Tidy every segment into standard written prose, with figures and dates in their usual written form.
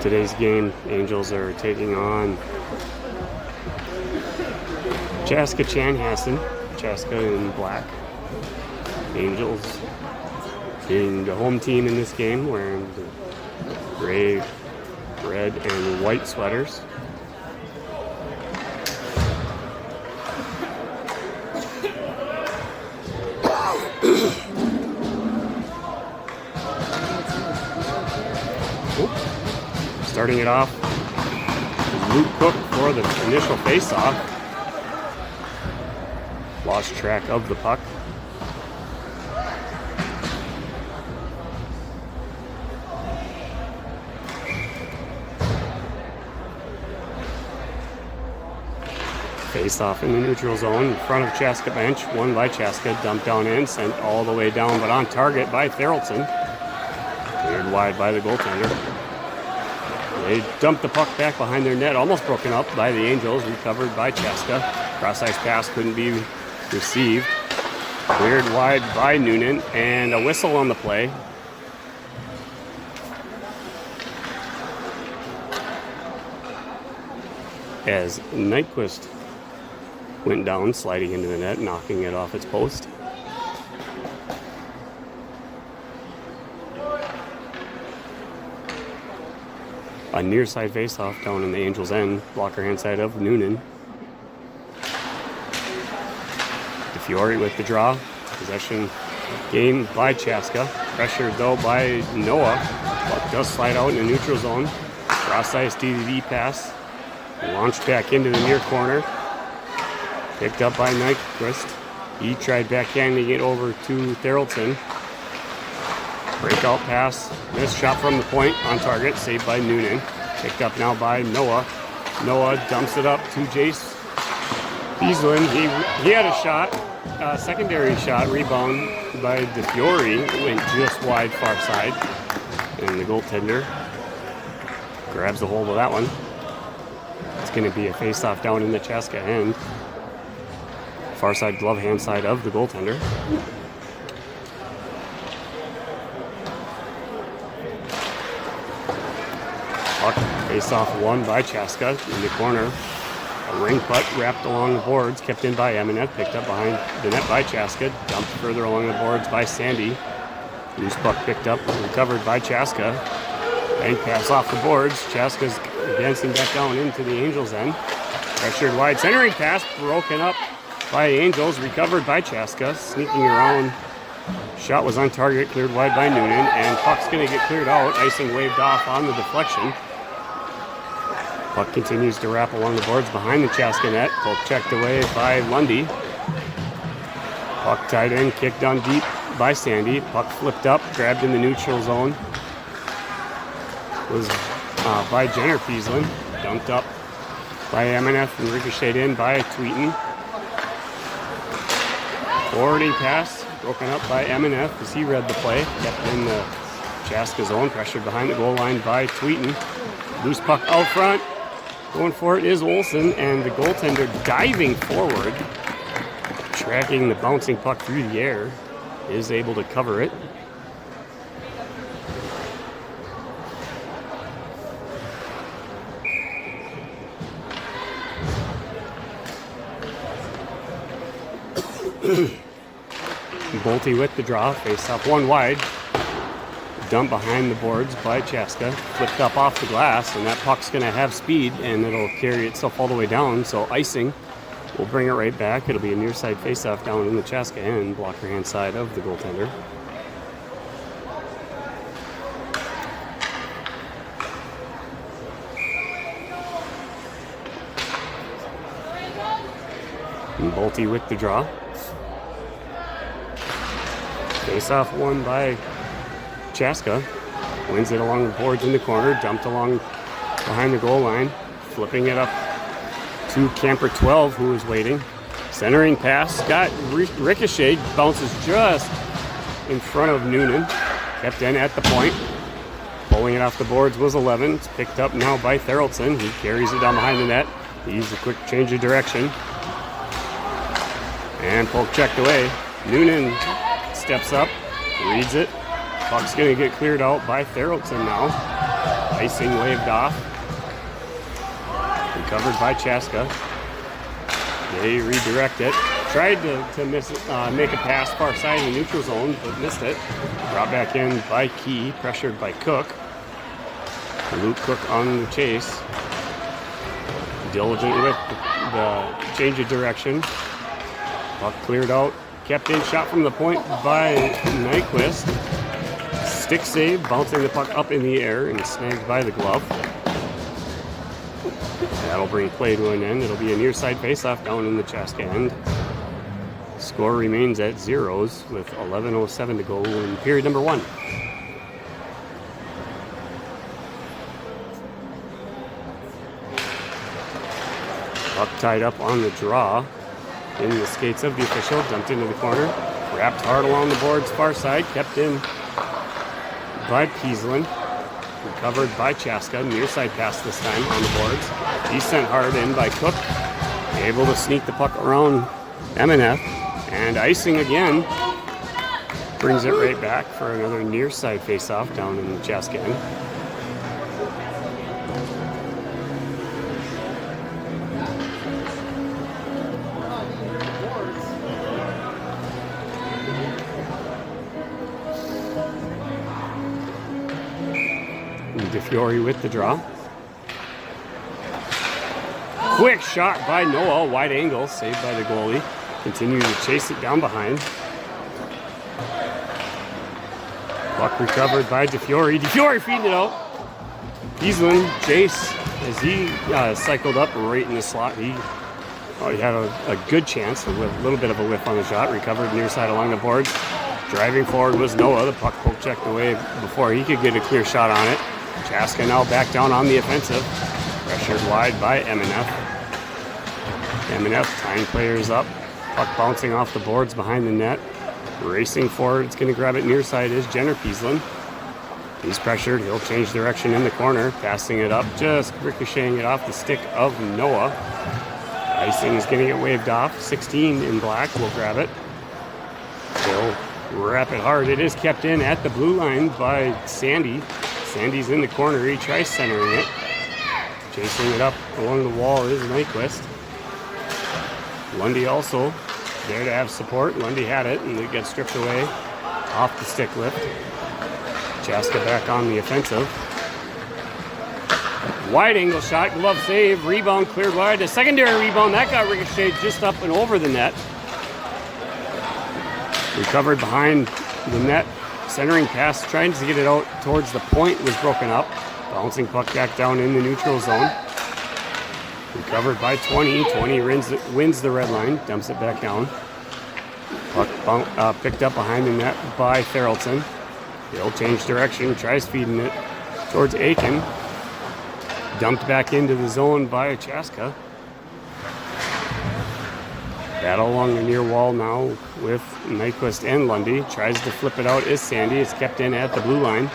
Today's game, Angels are taking on Chaska-Chanhassen. Chaska in black. Angels being the home team in this game, wearing the gray, red, and white sweaters. Starting it off, Luke Cook for the initial face-off. Lost track of the puck. Face-off in the neutral zone in front of Chaska bench. Won by Chaska, dumped down in, sent all the way down, but on target by Therrelson. Cleared wide by the goaltender. They dumped the puck back behind their net, almost broken up by the Angels, recovered by Chaska. Cross-ice pass couldn't be received. Cleared wide by Noonan, and a whistle on the play. As Nyquist went down, sliding into the net, knocking it off its post. A near side face-off down in the Angels' end, blocker hand side of Noonan. DeFiore with the draw. Possession game by Chaska. Pressured though by Noah. Puck does slide out in the neutral zone. Cross-ice DDD pass. Launched back into the near corner. Picked up by Nyquist. He tried backhanding it over to Therrelson. Breakout pass, missed shot from the point on target, saved by Noonan. Picked up now by Noah. Noah dumps it up to Jace Beaslin. He had a shot, secondary shot, rebound by DeFiore. It went just wide far side. And the goaltender grabs a hold of that one. It's going to be a face-off down in the Chaska end. Far side glove hand side of the goaltender. Face-off won by Chaska in the corner. A ring putt wrapped along the boards, kept in by Eminet, picked up behind the net by Chaska, dumped further along the boards by Sandy. Loose puck picked up, recovered by Chaska. Bank pass off the boards. Chaska's advancing back down into the Angels' end. Pressured wide, centering pass, broken up by the Angels, recovered by Chaska, sneaking around. Shot was on target, cleared wide by Noonan, and puck's going to get cleared out. Icing waved off on the deflection. Puck continues to wrap along the boards behind the Chaska net. Puck checked away by Lundy. Puck tied in, kicked down deep by Sandy. Puck flipped up, grabbed in the neutral zone. Was by Jenner Peaslin. Dumped up by Eminet and ricocheted in by Tweeten. Forwarding pass, broken up by Eminet as he read the play. Kept in the Chaska zone, pressured behind the goal line by Tweeten. Loose puck out front. Going for it is Olsen, and the goaltender diving forward, tracking the bouncing puck through the air, is able to cover it. Bolte with the draw, face off one wide. Dump behind the boards by Chaska, flipped up off the glass, and that puck's going to have speed, and it'll carry itself all the way down, so icing will bring it right back. It'll be a near side face-off down in the Chaska end, blocker hand side of the goaltender. And Bolte with the draw. Face-off won by Chaska. Wins it along the boards in the corner, dumped along behind the goal line, flipping it up to Camper 12, who is waiting. Centering pass, got ricocheted, bounces just in front of Noonan. Kept in at the point. Pulling it off the boards was 11. It's picked up now by Theraldson. He carries it down behind the net. He's a quick change of direction. And poke checked away. Noonan steps up, reads it. Puck's going to get cleared out by Theraldson now. Icing waved off. Recovered by Chaska. They redirect it. Tried to make a pass far side of the neutral zone, but missed it. Brought back in by Key, pressured by Cook. Luke Cook on the chase. Diligent with the change of direction. Puck cleared out. Kept in, shot from the point by Nyquist. Stick save, bouncing the puck up in the air and snagged by the glove. That'll bring play to an end. It'll be a near side faceoff down in the Chaska end. Score remains at zeros with 11:07 to go in period number 1. Puck tied up on the draw in the skates of the official, dumped into the corner, wrapped hard along the boards far side, kept in by Peaslin, recovered by Chaska, near side pass this time on the boards. He's sent hard in by Cook, able to sneak the puck around MNF, and icing again, brings it right back for another near side face-off down in the Chaska end. DeFiore with the draw. Quick shot by Noah, wide angle, saved by the goalie. Continue to chase it down behind. Puck recovered by DeFiore. DeFiore feeding it out. Peaslin, Jace, as he cycled up right in the slot. He had a good chance, a little bit of a whiff on the shot. Recovered near side along the boards. Driving forward was Noah. The puck poke checked away before he could get a clear shot on it. Chaska now back down on the offensive. Pressured wide by MNF. MNF tying players up. Puck bouncing off the boards behind the net. Racing forward, it's going to grab it near side is Jenner Peaslin. He's pressured, he'll change direction in the corner. Passing it up, just ricocheting it off the stick of Noah. Icing is going to get waved off. 16 in black will grab it. They'll wrap it hard. It is kept in at the blue line by Sandy. Sandy's in the corner. He tries centering it. Chasing it up along the wall is Nyquist. Lundy also there to have support. Lundy had it, and it gets stripped away off the stick lift. Chaska back on the offensive. Wide angle shot, glove save, rebound cleared wide. A secondary rebound, that got ricocheted just up and over the net. Recovered behind the net. Centering pass, trying to get it out towards the point, was broken up. Bouncing puck back down in the neutral zone. Recovered by 20. 20 wins the red line, dumps it back down. Puck picked up behind the net by Theraldson. He'll change direction, tries feeding it towards Aiken. Dumped back into the zone by Chaska. Battle along the near wall now with Nyquist and Lundy. Tries to flip it out is Sandy. It's kept in at the blue line.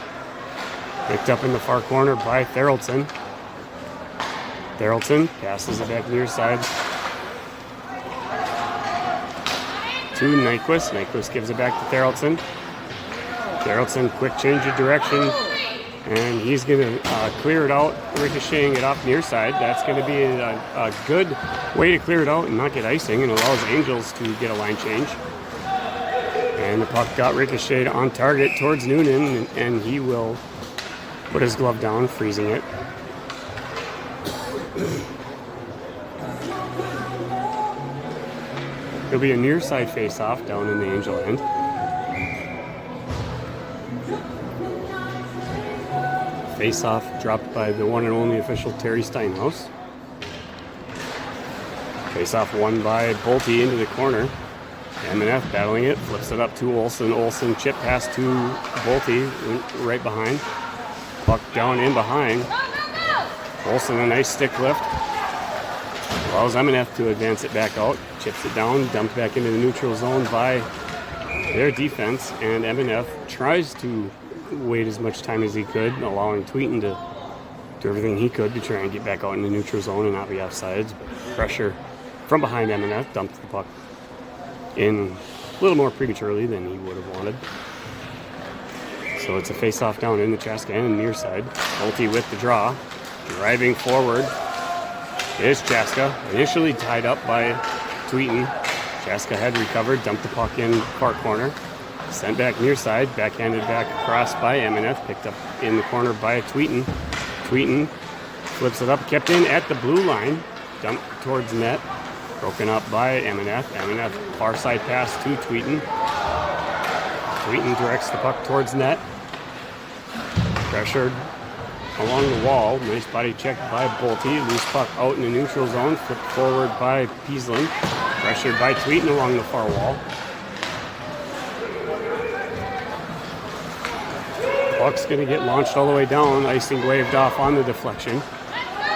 Picked up in the far corner by Theraldson. Theraldson passes it back near side to Nyquist. Nyquist gives it back to Theraldson. Theraldson, quick change of direction. And he's going to clear it out, ricocheting it off near side. That's going to be a good way to clear it out and not get icing, and allows Angels to get a line change. And the puck got ricocheted on target towards Noonan, and he will put his glove down, freezing it. It'll be a near side face-off down in the Angel end. Face-off dropped by the one and only official Terry Steinhaus. Face-off won by Bolte into the corner. MNF battling it, flips it up to Olsen. Olsen chip pass to Bolte right behind. Puck down in behind. Olsen a nice stick lift. Allows MNF to advance it back out. Chips it down, dumped back into the neutral zone by their defense. And MNF tries to wait as much time as he could, allowing Tweeten to do everything he could to try and get back out in the neutral zone and not be offsides. Pressure from behind M&F, dumped the puck in a little more prematurely than he would have wanted. So it's a face-off down in the Chaska and near side. Pulte with the draw. Driving forward is Chaska. Initially tied up by Tweeten. Chaska had recovered, dumped the puck in far corner. Sent back near side, backhanded back across by M&F. Picked up in the corner by Tweeten. Tweeten flips it up, kept in at the blue line. Dumped towards net. Broken up by M&F. M&F far side pass to Tweeten. Tweeten directs the puck towards net. Pressured along the wall. Nice body check by Pulte. Loose puck out in the neutral zone. Flipped forward by Peaslin. Pressured by Tweeten along the far wall. Puck's going to get launched all the way down. Icing waved off on the deflection.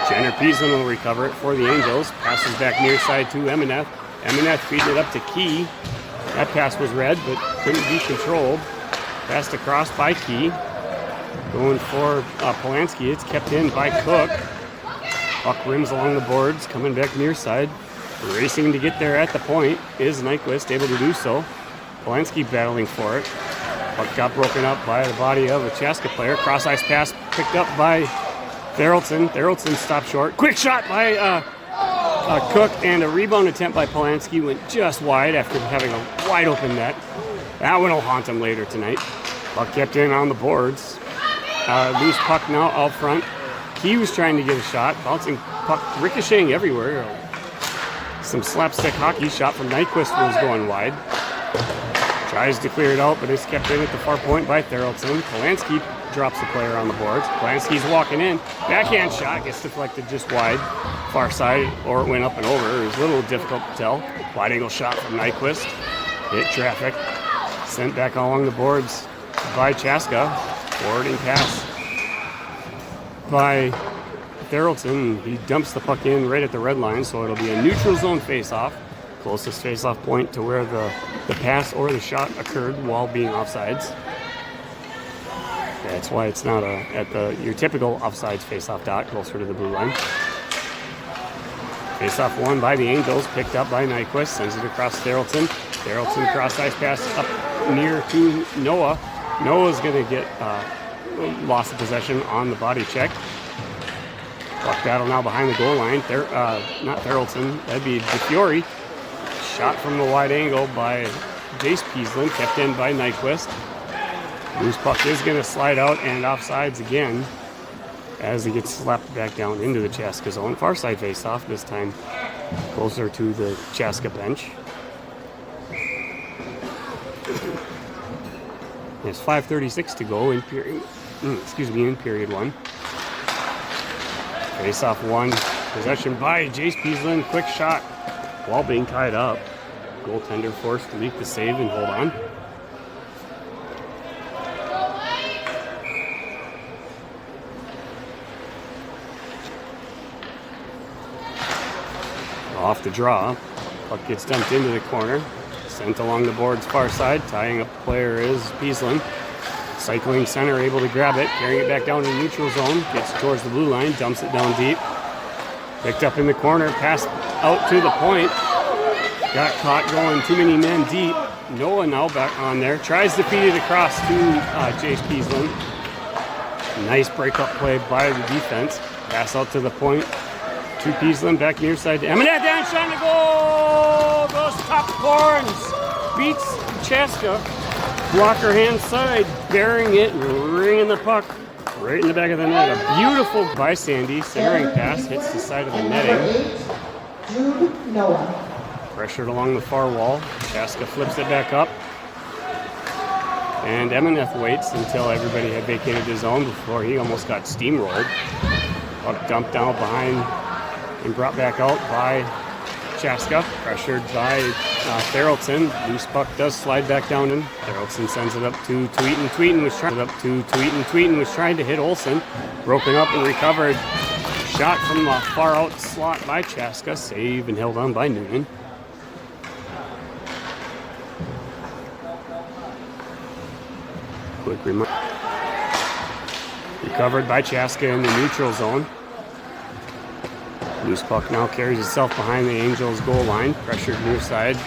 Jenner Peaslin will recover it for the Angels. Passes back near side to M&F. M&F feeding it up to Key. That pass was red, but couldn't be controlled. Passed across by Key. Going for Polanski. It's kept in by Cook. Puck rims along the boards. Coming back near side. Racing to get there at the point is Nyquist, able to do so. Polanski battling for it. Puck got broken up by the body of a Chaska player. Cross ice pass picked up by Therrelson. Therrelson stopped short. Quick shot by Cook, and a rebound attempt by Polanski went just wide after having a wide open net. That one will haunt him later tonight. Puck kept in on the boards. Loose puck now out front. Key was trying to get a shot. Bouncing puck ricocheting everywhere. Some slapstick hockey shot from Nyquist was going wide. Tries to clear it out, but it's kept in at the far point by Therrelson. Polanski drops the player on the boards. Polanski's walking in. Backhand shot gets deflected just wide. Far side, or it went up and over. It was a little difficult to tell. Wide angle shot from Nyquist. Hit traffic. Sent back along the boards by Chaska. Forwarding pass by Therrelson. He dumps the puck in right at the red line, so it'll be a neutral zone face-off. Closest face-off point to where the pass or the shot occurred while being offsides. That's why it's not at your typical offsides face-off dot, closer to the blue line. Face-off won by the Angels, picked up by Nyquist, sends it across Therrelson. Therrelson cross-ice pass up near to Noah. Noah's going to get loss of possession on the body check. Puck battle now behind the goal line. Not Therrelson, that'd be DeFiore. Shot from the wide angle by Jace Peaslin, kept in by Nyquist. Loose puck is going to slide out and offsides again as he gets slapped back down into the Chaska zone. Far side face-off, this time closer to the Chaska bench. There's 5:36 to go in period. In period one. Face-off one. Possession by Jace Peaslin. Quick shot while being tied up. Goaltender forced to leak the save and hold on. Off the draw. Puck gets dumped into the corner. Sent along the board's far side. Tying up the player is Peaslin. Cycling center able to grab it. Carrying it back down to the neutral zone. Gets towards the blue line. Dumps it down deep. Picked up in the corner. Passed out to the point. Got caught going too many men deep. Noah now back on there. Tries to feed it across to Jace Peaslin. Nice breakup play by the defense. Pass out to the point. To Peaslin, back near side to M&F. Down shot to goal! Goes top corns. Beats Chaska. Blocker hand side. Bearing it and ringing the puck right in the back of the net. A beautiful by Sandy. Centering pass. Hits the side of the netting. Jude Noah. Pressured along the far wall. Chaska flips it back up. And M&F waits until everybody had vacated the zone before he almost got steamrolled. Puck dumped down behind and brought back out by Chaska. Pressured by Therrelson. Loose puck does slide back down in. Therrelson sends it up to Tweeten. Tweeten was trying to hit Olsen. Broken up and recovered. Shot from the far out slot by Chaska. Save and held on by Noonan. Quick reminder. Recovered by Chaska in the neutral zone. Loose puck now carries itself behind the Angels goal line. Pressured near side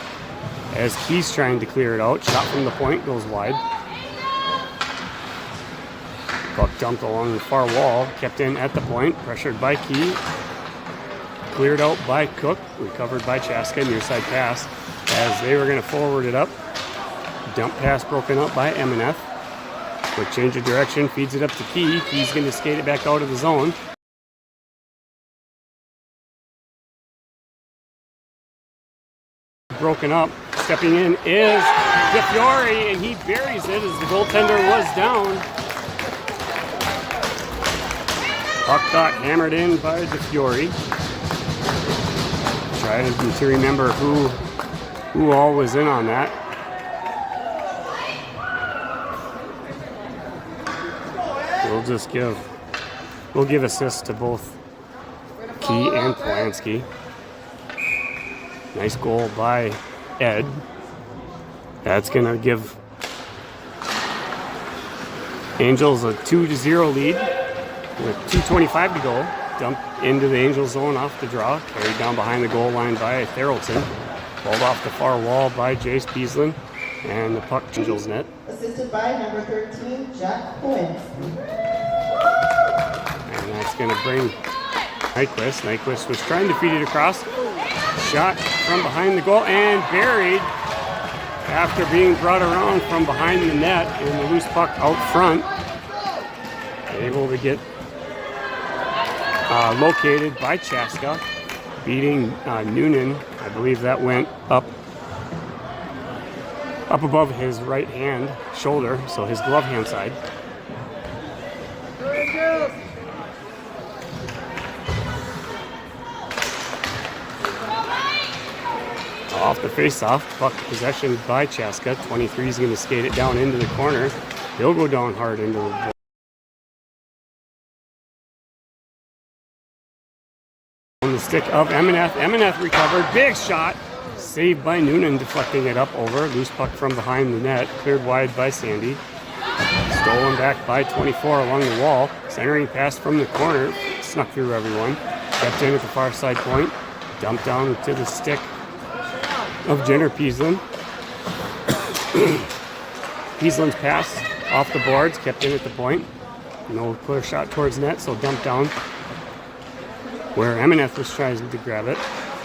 as Key's trying to clear it out. Shot from the point goes wide. Puck dumped along the far wall. Kept in at the point. Pressured by Key. Cleared out by Cook. Recovered by Chaska. Near side pass as they were going to forward it up. Dump pass broken up by M&F. Quick change of direction. Feeds it up to Key. Key's going to skate it back out of the zone. Broken up. Stepping in is DeFiore, and he buries it as the goaltender was down. Puck got hammered in by DeFiore. Trying to remember who all was in on that. We'll give assists to both Key and Polanski. Nice goal by Ed. That's going to give Angels a 2-0 lead with 2:25 to go. Dump into the Angels zone off the draw. Carried down behind the goal line by Therrelton. Balled off the far wall by Jace Peaslin. And the puck Angels net. Assisted by number 13, Jack Polanski. And that's going to bring Nyquist. Nyquist was trying to feed it across. Shot from behind the goal and buried after being brought around from behind the net and the loose puck out front. Able to get located by Chaska, beating Noonan. I believe that went up above his right hand shoulder, so his glove hand side. Off the face-off, puck possession by Chaska. 23 is going to skate it down into the corner. He'll go down hard into the goal. On the stick of M&F. M&F recovered. Big shot. Saved by Noonan, deflecting it up over. Loose puck from behind the net. Cleared wide by Sandy. Stolen back by 24 along the wall. Centering pass from the corner. Snuck through everyone. Kept in at the far side point. Dumped down to the stick of Jenner Peaslin. Peaslin's pass off the boards, kept in at the point. No clear shot towards net, so dumped down where M&F was trying to grab it.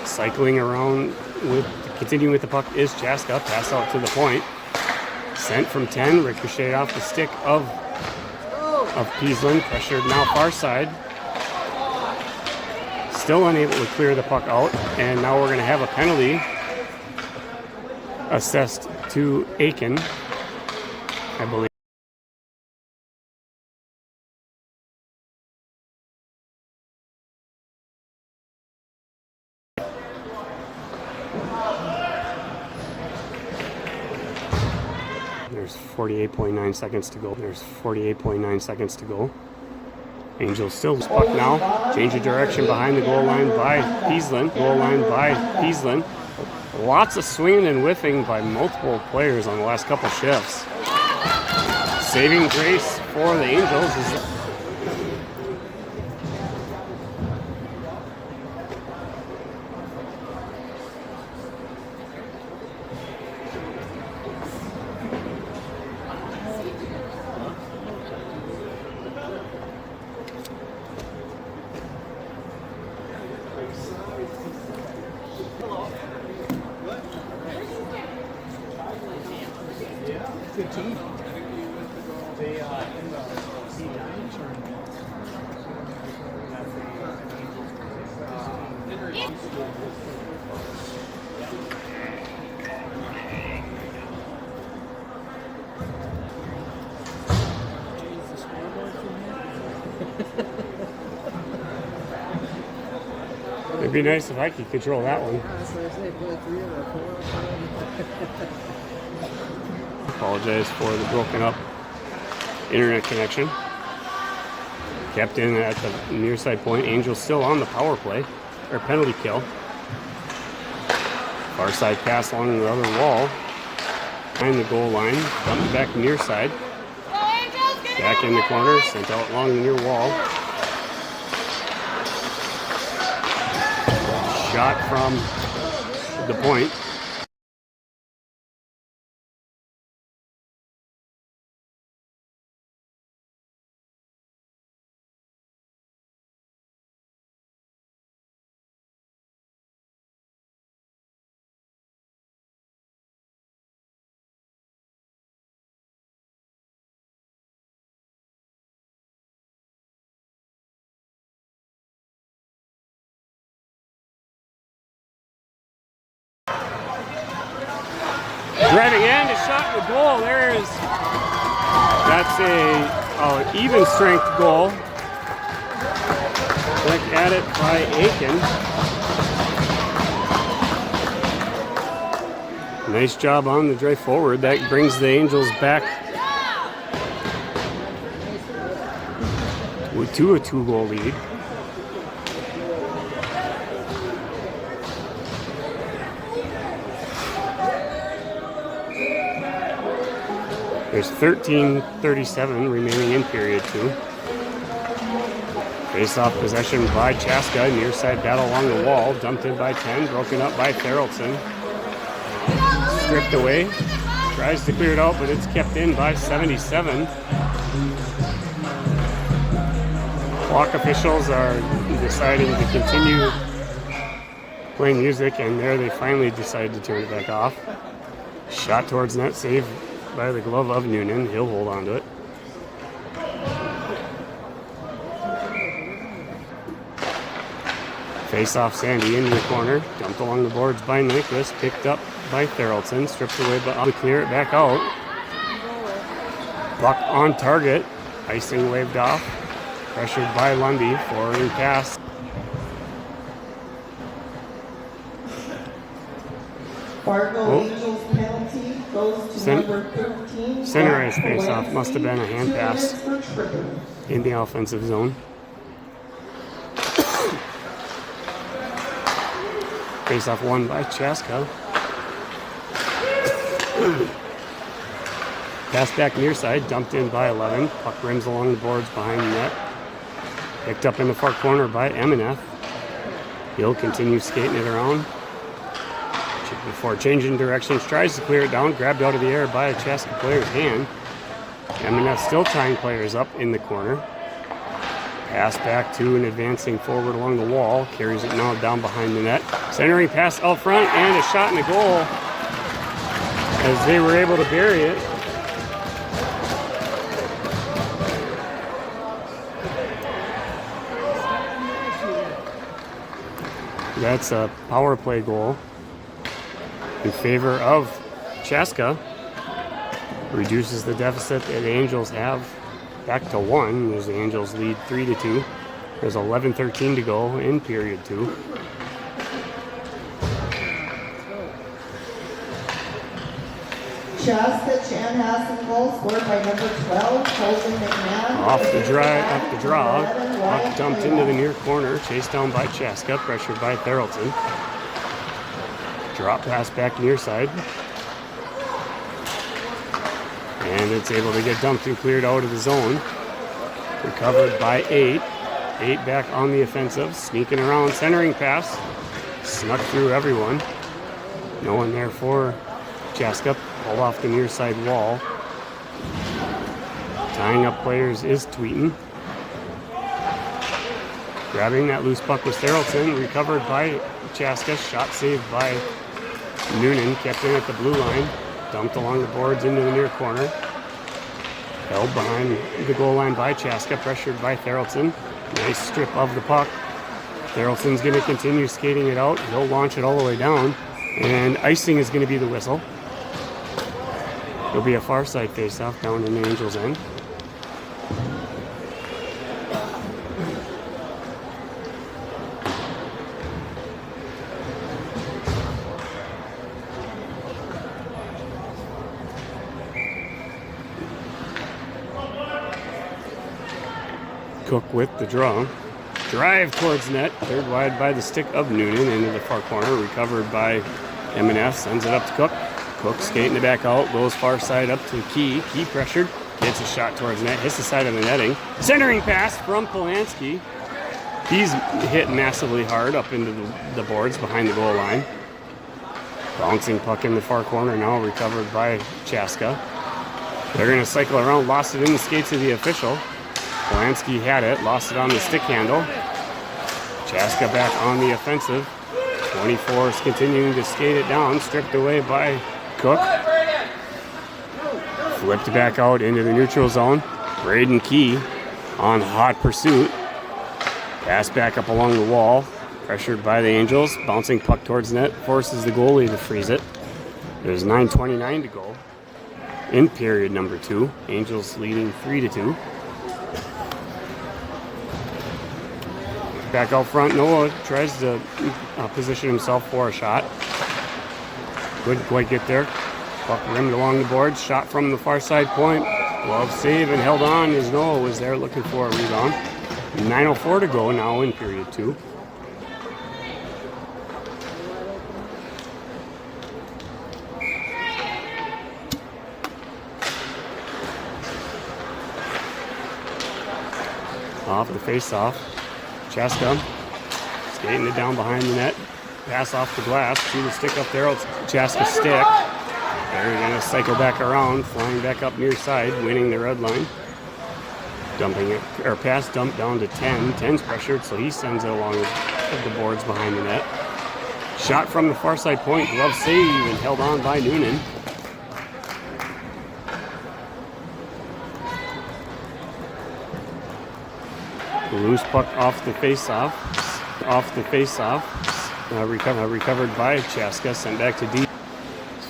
Cycling around continuing with the puck is Chaska. Pass out to the point. Sent from 10, ricocheted off the stick of Peaslin. Pressured now far side. Still unable to clear the puck out, and now we're going to have a penalty assessed to Aiken, I believe. There's 48.9 seconds to go. Angels still puck now. Change of direction behind the goal line by Peaslin. Lots of swinging and whiffing by multiple players on the last couple shifts. Saving grace for the Angels is good team. They It'd be nice if I could control that one. Apologize for the broken up internet connection. Kept in at the near side point. Angels still on the power play, or penalty kill. Far side pass along the other wall. Behind the goal line. Dumped back near side. Go Angels, get Back in the corner, sent out along the near wall. Shot from the point. Driving in, a shot in the goal. That's a even strength goal. Click at it by Aiken. Nice job on the drive forward. That brings the Angels back to a 2-goal lead. There's 13:37 remaining in period 2. Face-off possession by Chaska. Near side battle along the wall. Dumped in by 10. Broken up by Therrelson. Stripped away. Tries to clear it out, but it's kept in by 77. Clock officials are deciding to continue playing music, and there they finally decide to turn it back off. Shot towards net, saved by the glove of Noonan. He'll hold on to it. Face-off Sandy into the corner. Dumped along the boards by Nyquist. Picked up by Therrelson. Stripped away but to clear it back out. Puck on target. Icing waved off. Pressured by Lundy. Forwarding pass. Fargo Angels penalty goes to number 13. Center ice face-off. Must have been a hand pass in the offensive zone. Face-off won by Chaska. Pass back near side. Dumped in by 11. Puck rims along the boards behind the net. Picked up in the far corner by Emineth. He'll continue skating it around. Before changing directions, tries to clear it down, grabbed out of the air by a Chaska player's hand. Emineth still tying players up in the corner. Pass back to an advancing forward along the wall. Carries it now down behind the net. Centering pass out front and a shot in the goal as they were able to bury it. That's a power play goal in favor of Chaska. Reduces the deficit that the Angels have back to 1 as the Angels lead 3-2. There's 11:13 to go in period 2. Chaska-Chanhassen goal scored by number 12, Colton McMahon. Off the draw. Puck dumped into the near corner. Chased down by Chaska. Pressured by Therrelson. Drop pass back near side. And it's able to get dumped and cleared out of the zone. Recovered by 8. 8 back on the offensive. Sneaking around. Centering pass. Snuck through everyone. No one there for Chaska. Pulled off the near side wall. Tying up players is Tweeten. Grabbing that loose puck was Therrelson. Recovered by Chaska. Shot saved by Noonan. Kept in at the blue line. Dumped along the boards into the near corner. Held behind the goal line by Chaska. Pressured by Therrelson. Nice strip of the puck. Therrelson's going to continue skating it out. He'll launch it all the way down. And icing is going to be the whistle. It'll be a far side face-off down in the Angels' end. Cook with the draw. Drive towards net. Cleared wide by the stick of Noonan into the far corner. Recovered by M&S. Sends it up to Cook. Cook skating it back out. Goes far side up to Key. Key pressured. Gets a shot towards net, hits the side of the netting. Centering pass from Polanski. He's hit massively hard up into the boards behind the goal line. Bouncing puck in the far corner now, recovered by Chaska. They're going to cycle around, lost it in the skates of the official. Polanski had it, lost it on the stick handle. Chaska back on the offensive. 24 is continuing to skate it down, stripped away by Cook. Flipped back out into the neutral zone. Braden Key on hot pursuit. Pass back up along the wall. Pressured by the Angels. Bouncing puck towards net. Forces the goalie to freeze it. There's 9:29 to go in period number 2. Angels leading 3-2. Back out front, Noah tries to position himself for a shot. Couldn't quite get there. Puck rimmed along the boards. Shot from the far side point. Glove save and held on as Noah was there looking for a rebound. 9:04 to go now in period 2. Off the face-off. Chaska skating it down behind the net. Pass off the glass to the stick up there. It's Chaska's stick. They're going to cycle back around, flying back up near side, winning the red line. Dumping it, or pass dumped down to 10. 10's pressured, so he sends it along the boards behind the net. Shot from the far side point. Glove save and held on by Noonan. Loose puck off the face-off. Recovered by Chaska. Sent back to deep.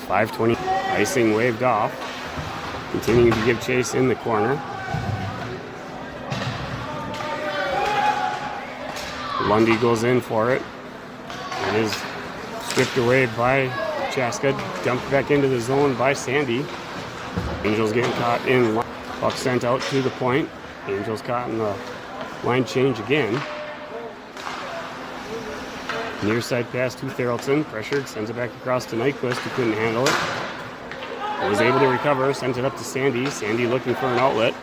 5:20. Icing waved off. Continuing to give chase in the corner. Lundy goes in for it. It is stripped away by Chaska. Dumped back into the zone by Sandy. Angels getting caught in. Puck sent out to the point. Angels caught in the line change again. Near side pass to Therrelton. Pressured. Sends it back across to Nyquist, who couldn't handle it. Was able to recover. Sent it up to Sandy. Sandy looking for an outlet.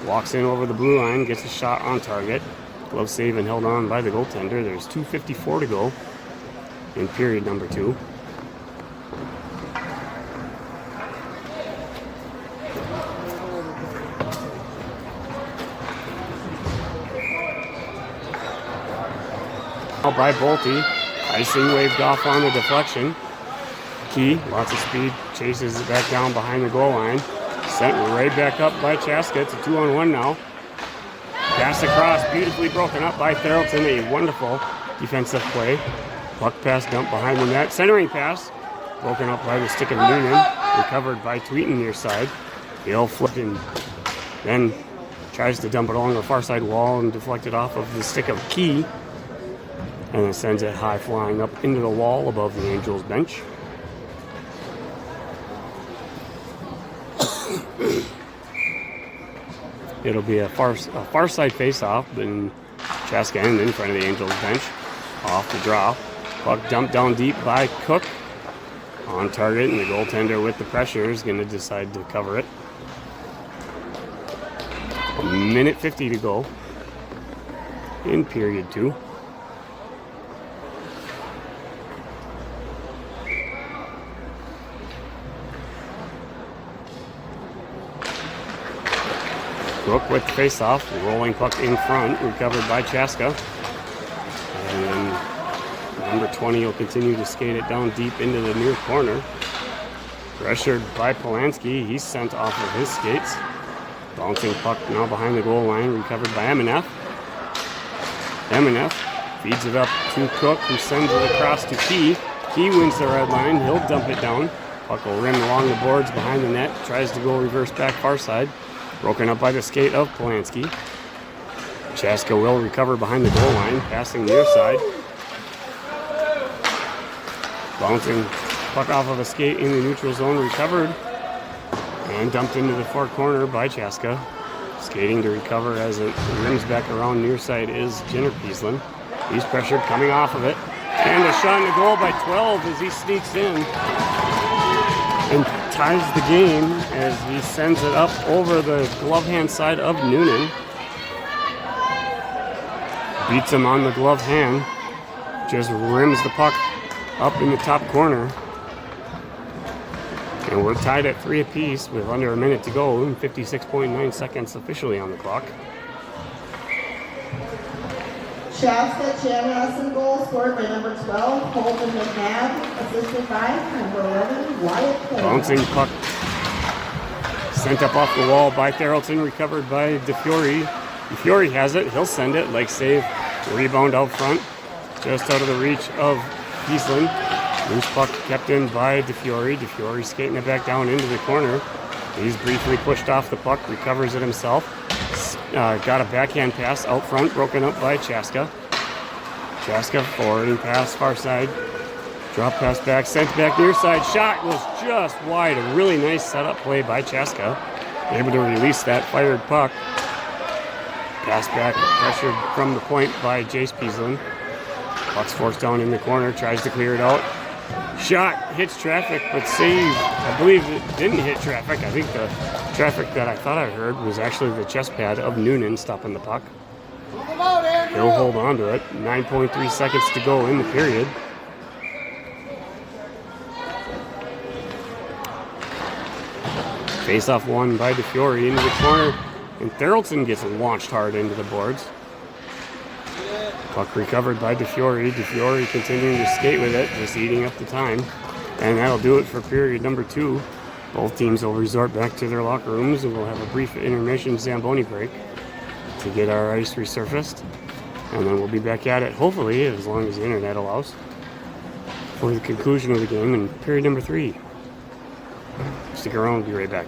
Walks in over the blue line. Gets a shot on target. Glove save and held on by the goaltender. There's 2:54 to go in period number 2. By Bolte. Icing waved off on the deflection. Key, lots of speed, chases it back down behind the goal line. Sent right back up by Chaska. It's a 2-on-1 now. Pass across, beautifully broken up by Therrelton. A wonderful defensive play. Puck pass dumped behind the net. Centering pass, broken up by the stick of Noonan. Recovered by Tweeten near side. Hill flipped and then tries to dump it along the far side wall and deflect it off of the stick of Key. And then sends it high flying up into the wall above the Angels bench. It'll be a far side face-off, but Chaska end in front of the Angels bench. Off the draw. Puck dumped down deep by Cook. On target, and the goaltender with the pressure is going to decide to cover it. 1:50 to go in period 2. Cook with the face-off, rolling puck in front, recovered by Chaska. And then number 20 will continue to skate it down deep into the near corner. Pressured by Polanski, he's sent off of his skates. Bouncing puck now behind the goal line, recovered by Emeneff. Emeneff feeds it up to Cook, who sends it across to Key. Key wins the red line, he'll dump it down. Puck will rim along the boards behind the net, tries to go reverse back far side. Broken up by the skate of Polanski. Chaska will recover behind the goal line, passing near side. Bouncing puck off of a skate in the neutral zone, recovered. And dumped into the far corner by Chaska. Skating to recover as it rims back around near side is Jenner Peaslin. He's pressured coming off of it. And a shot in the goal by 12 as he sneaks in. And ties the game as he sends it up over the glove hand side of Noonan. Beats him on the glove hand. Just rims the puck up in the top corner. And we're tied at 3 apiece with under a minute to go and 56.9 seconds officially on the clock. Chaska-Chanhassen goal scored by number 12, Holden McNabb, assisted by number 11, Wyatt Cole. Bouncing puck sent up off the wall by Therrelton, recovered by DeFiore. DeFiore has it, he'll send it, leg save, rebound out front, just out of the reach of Giesland. Loose puck kept in by DeFiore. DeFiore skating it back down into the corner. He's briefly pushed off the puck, recovers it himself. Got a backhand pass out front, broken up by Chaska. Chaska forwarding pass, far side. Drop pass back, sent back near side. Shot was just wide. A really nice setup play by Chaska. Able to release that fired puck. Pass back, pressured from the point by Jace Peaslin. Puck's forced down in the corner, tries to clear it out. Shot hits traffic, but save. I believe it didn't hit traffic. I think the traffic that I thought I heard was actually the chest pad of Noonan stopping the puck. He'll hold on to it. 9.3 seconds to go in the period. Face-off won by DeFiore into the corner, and Therrelton gets launched hard into the boards. Puck recovered by DeFiore. DeFiore continuing to skate with it, just eating up the time. And that'll do it for period number 2. Both teams will resort back to their locker rooms, and we'll have a brief intermission Zamboni break to get our ice resurfaced. And then we'll be back at it, hopefully, as long as the internet allows, for the conclusion of the game in period number 3. Stick around, we'll be right back.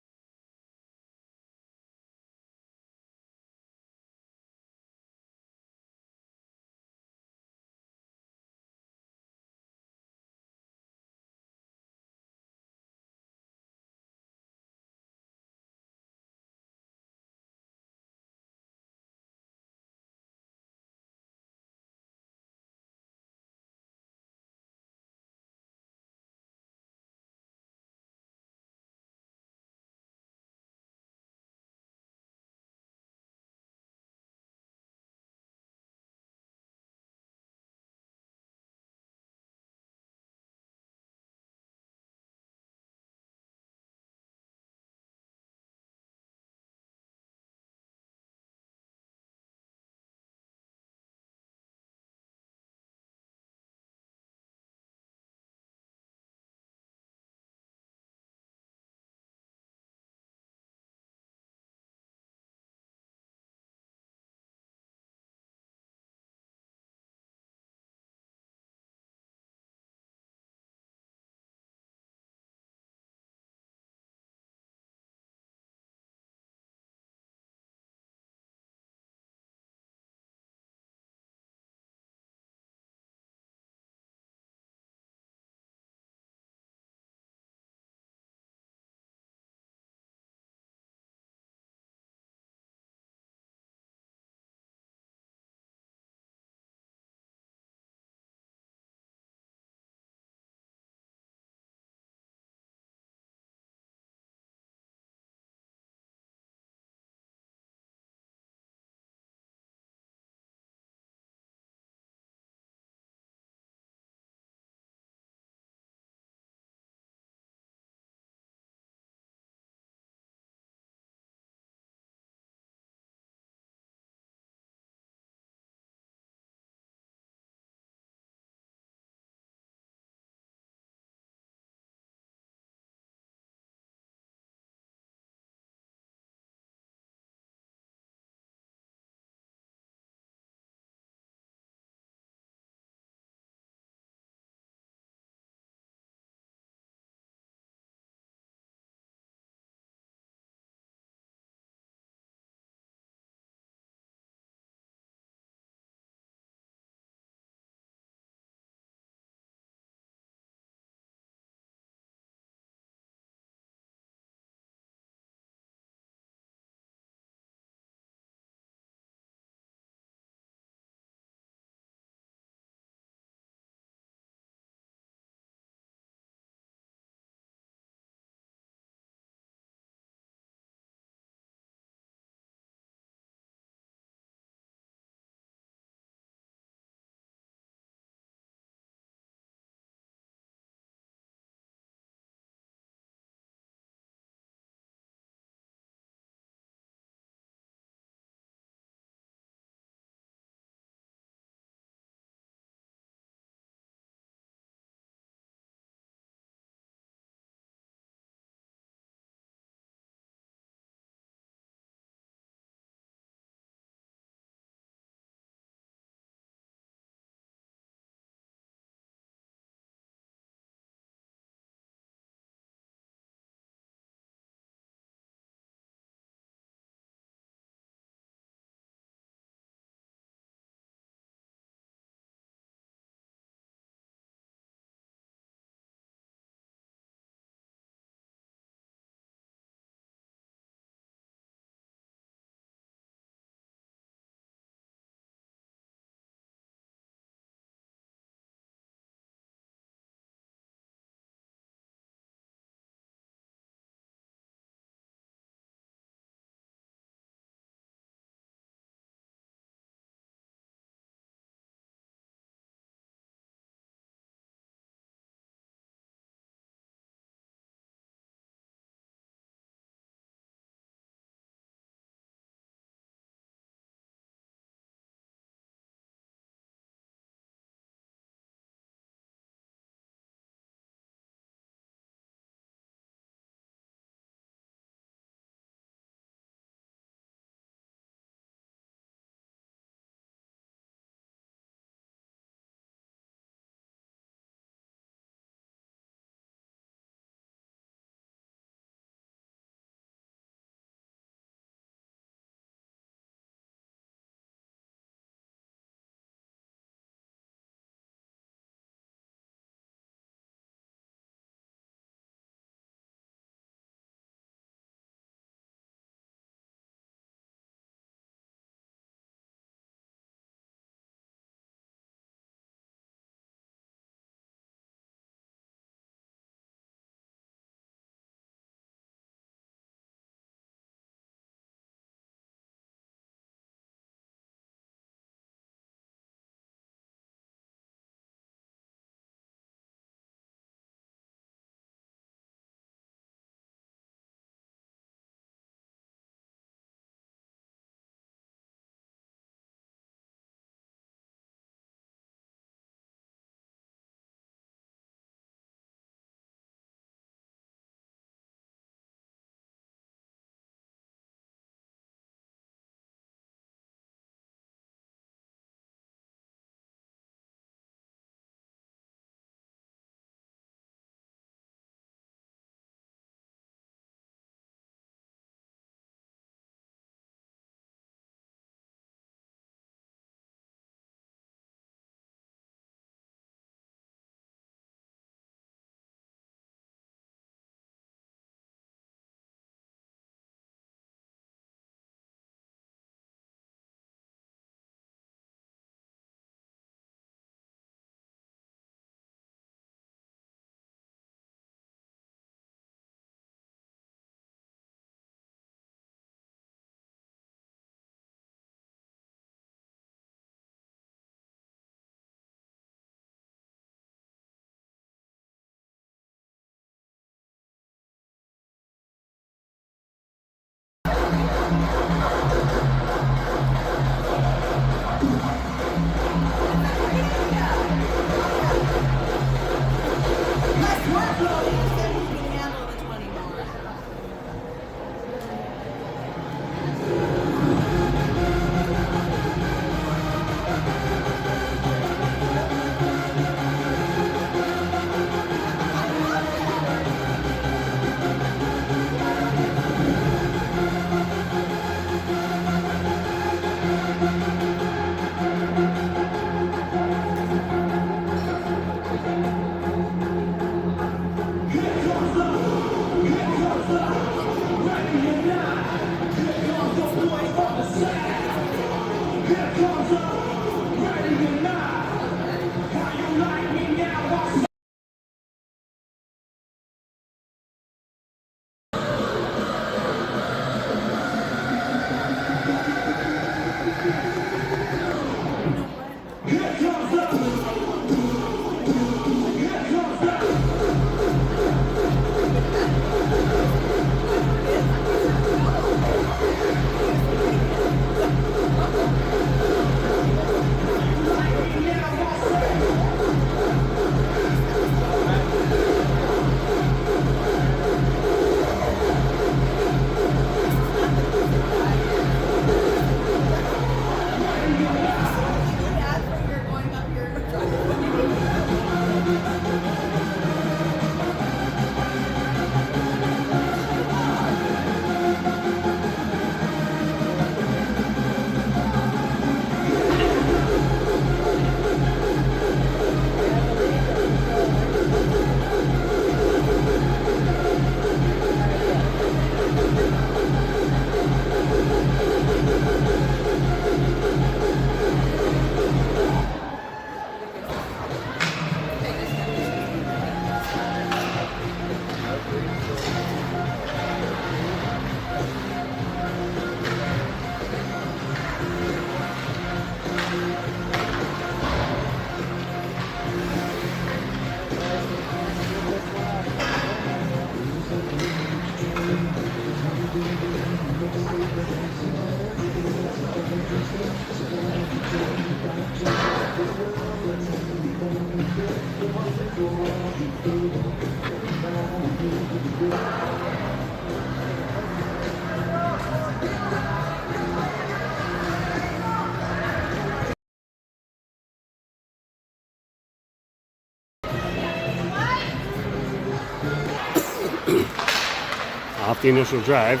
Off the initial drive.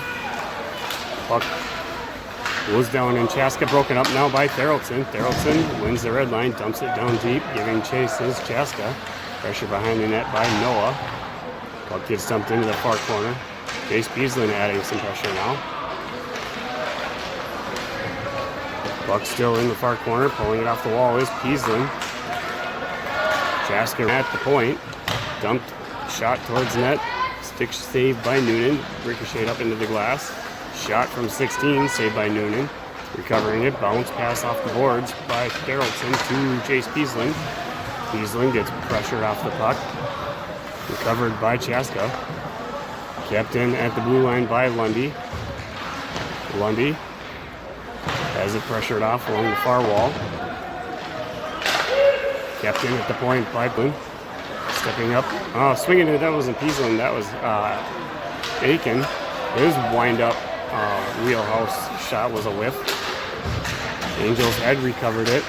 Puck was down in Chaska, broken up now by Theraldson. Theraldson wins the red line, dumps it down deep, giving chase is Chaska. Pressure behind the net by Noah. Puck gets dumped into the far corner. Jace Beaslin adding some pressure now. Puck still in the far corner, pulling it off the wall is Beaslin. Chaska at the point, dumped, shot towards net. Stick saved by Noonan, ricochet up into the glass. Shot from 16, saved by Noonan. Recovering it, bounce pass off the boards by Theraldson to Chase Beaslin. Beaslin gets pressured off the puck. Recovered by Chaska. Kept in at the blue line by Lundy. Lundy has it pressured off along the far wall. Kept in at the point by Blin. Stepping up. Oh, swinging it. That wasn't Beaslin. That was Aiken. His wind-up wheelhouse shot was a whiff. Angels had recovered it.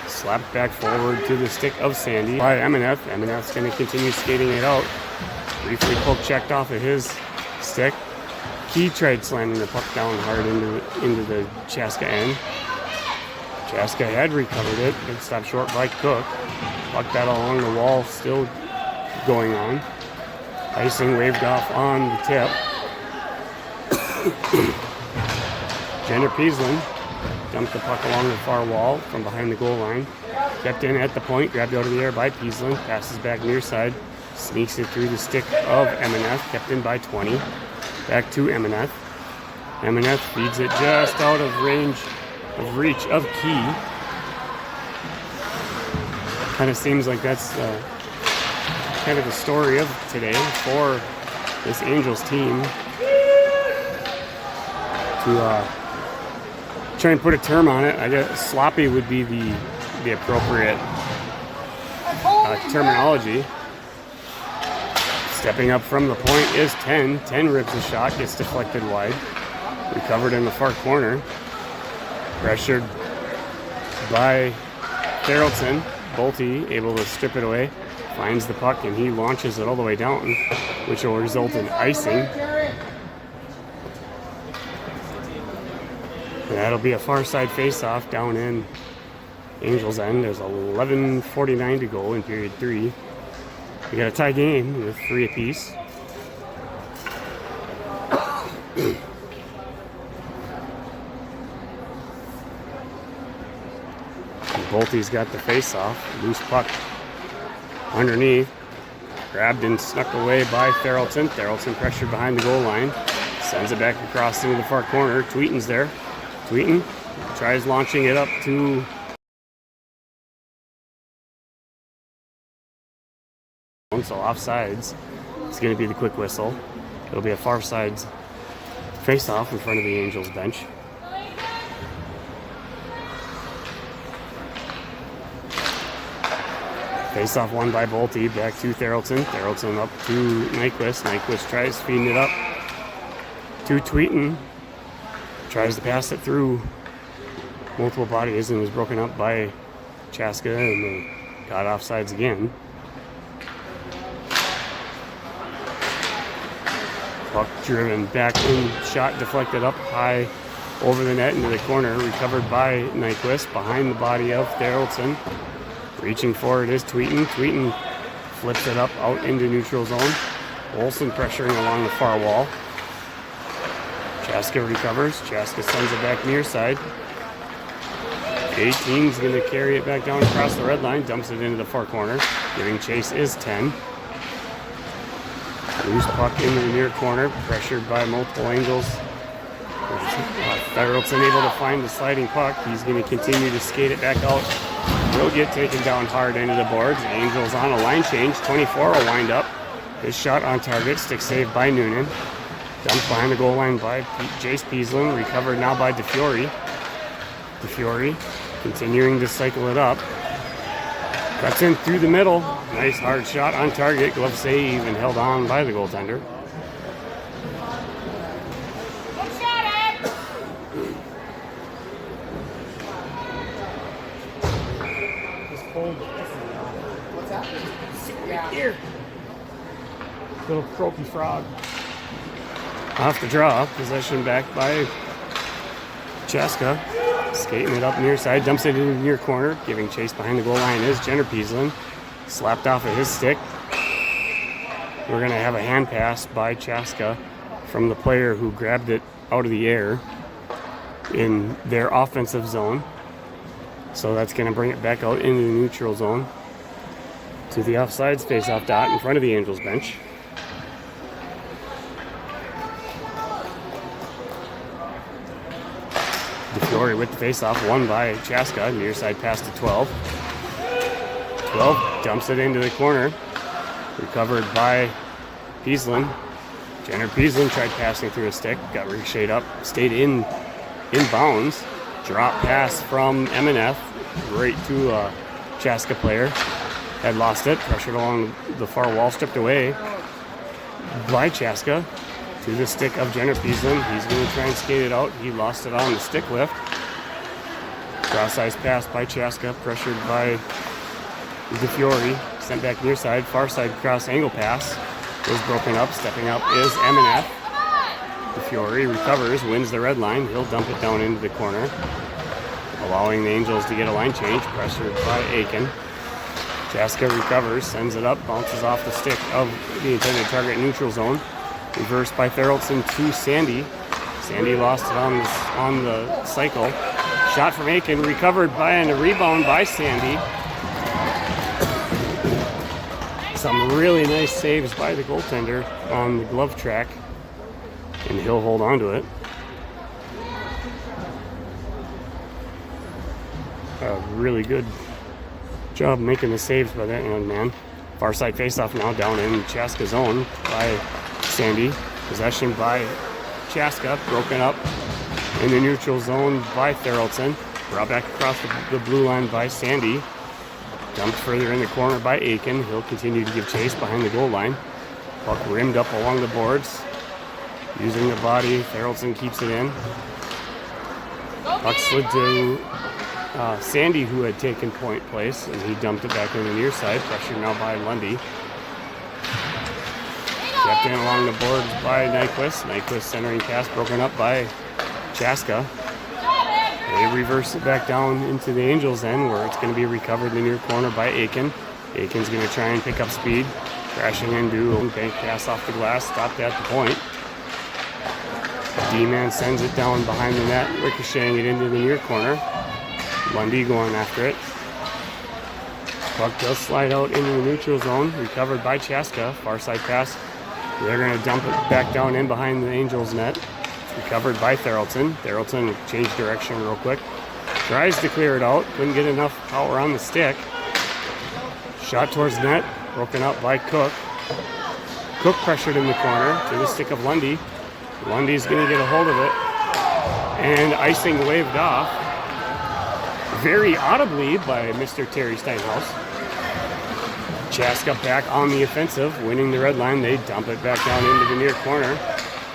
Slapped back forward to the stick of Sandy by Emineth. Emineth's going to continue skating it out. Briefly poke checked off of his stick. He tried slamming the puck down hard into the Chaska end. Chaska had recovered it. It stopped short by Cook. Puck battle along the wall still going on. Icing waved off on the tip. Jenner Beaslin dumped the puck along the far wall from behind the goal line. Kept in at the point, grabbed out of the air by Beaslin. Passes back near side. Sneaks it through the stick of Emineth. Kept in by 20. Back to Emineth. Emineth feeds it just out of range of reach of Key. Kind of seems like that's kind of the story of today for this Angels team to try and put a term on it. I guess sloppy would be the appropriate terminology. Stepping up from the point is 10. 10 rips a shot, gets deflected wide. Recovered in the far corner. Pressured by Theraldson. Bolte able to strip it away. Finds the puck and he launches it all the way down, which will result in icing. And that'll be a far side face-off down in Angels end. There's 11:49 to go in period 3. We got a tie game with 3 apiece. Bolte's got the face-off. Loose puck underneath. Grabbed and snuck away by Theraldson. Theraldson pressured behind the goal line. Sends it back across into the far corner. Tweeton's there. Tweeton tries launching it up to so offsides. It's going to be the quick whistle. It'll be a far sides face-off in front of the Angels bench. Face-off won by Bolte. Back to Theraldson. Theraldson up to Nyquist. Nyquist tries feeding it up to Tweeton. Tries to pass it through multiple bodies and was broken up by Chaska and they got offsides again. Puck driven back in, shot deflected up high over the net into the corner, recovered by Nyquist behind the body of Theraldson. Reaching for it is Tweeton. Tweeton flips it up out into neutral zone. Olsen pressuring along the far wall. Chaska recovers. Chaska sends it back near side. 18's going to carry it back down across the red line, dumps it into the far corner. Giving chase is 10. Loose puck into the near corner, pressured by multiple angles. Theraldson able to find the sliding puck. He's going to continue to skate it back out. Will get taken down hard into the boards. Angels on a line change. 24 will wind up. His shot on target. Stick saved by Noonan. Dumped behind the goal line by Jace Beaslin. Recovered now by DeFiore. DeFiore continuing to cycle it up. Cuts in through the middle. Nice hard shot on target. Glove save and held on by the goaltender. What's that? Yeah. Here. Little croaky frog. Off the draw. Possession back by Chaska. Skating it up near side. Dumps it into the near corner. Giving chase behind the goal line is Jenner Peaslin. Slapped off of his stick. We're going to have a hand pass by Chaska from the player who grabbed it out of the air in their offensive zone. So that's going to bring it back out into the neutral zone to the offsides face-off dot in front of the Angels bench. DeFiore with the face-off, won by Chaska. Near side pass to 12. 12 dumps it into the corner. Recovered by Peaslin. Jenner Peaslin tried passing through a stick. Got ricocheted up. Stayed in bounds. Drop pass from MNF right to a Chaska player. Had lost it. Pressured along the far wall. Stripped away by Chaska. To the stick of Jenner Peaslin. He's going to try and skate it out. He lost it on the stick lift. Cross-ice pass by Chaska. Pressured by DeFiore. Sent back near side. Far side cross angle pass. Was broken up. Stepping up is MNF. DeFiore recovers. Wins the red line. He'll dump it down into the corner. Allowing the Angels to get a line change. Pressured by Aiken. Chaska recovers. Sends it up. Bounces off the stick of the intended target neutral zone. Reversed by Theraldson to Sandy. Sandy lost it on the cycle. Shot from Aiken, recovered by and a rebound by Sandy. Some really nice saves by the goaltender on the glove track, and he'll hold on to it. A really good job making the saves by that young man. Far side faceoff now down in Chaska's zone by Sandy. Possession by Chaska, broken up in the neutral zone by Theraldson. Brought back across the blue line by Sandy. Dumped further in the corner by Aiken. He'll continue to give chase behind the goal line. Puck rimmed up along the boards. Using the body, Theraldson keeps it in. Puck slid to Sandy, who had taken point place, and he dumped it back in the near side. Pressured now by Lundy. Kept in along the boards by Nyquist. Nyquist centering pass broken up by Chaska. They reverse it back down into the Angels end, where it's going to be recovered in the near corner by Aiken. Aiken's going to try and pick up speed. Crashing into a bank pass off the glass. Stopped at the point. D-man sends it down behind the net, ricocheting it into the near corner. Lundy going after it. Puck does slide out into the neutral zone. Recovered by Chaska. Far side pass. They're going to dump it back down in behind the Angels net. Recovered by Theraldson. Theraldson changed direction real quick. Tries to clear it out. Couldn't get enough power on the stick. Shot towards net. Broken up by Cook. Cook pressured in the corner to the stick of Lundy. Lundy's going to get a hold of it. And icing waved off. Very audibly by Mr. Terry Steinhaus. Chaska back on the offensive, winning the red line. They dump it back down into the near corner.